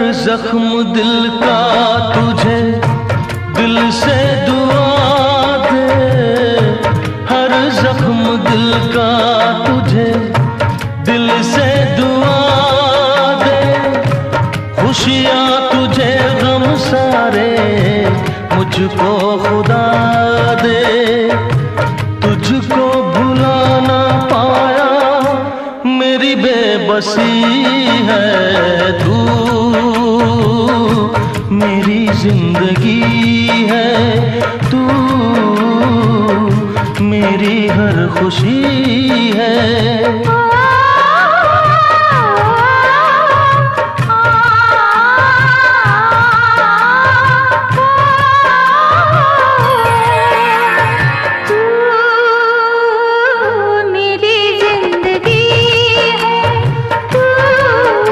जख्म दिल का तुझे दिल से दुआ दे, हर जख्म दिल का तुझे दिल से दुआ दे, खुशियाँ तुझे गम सारे मुझको खुदा दे। तुझको भुला ना पाया मेरी बेबसी है, तू मेरी जिंदगी है, तू मेरी हर खुशी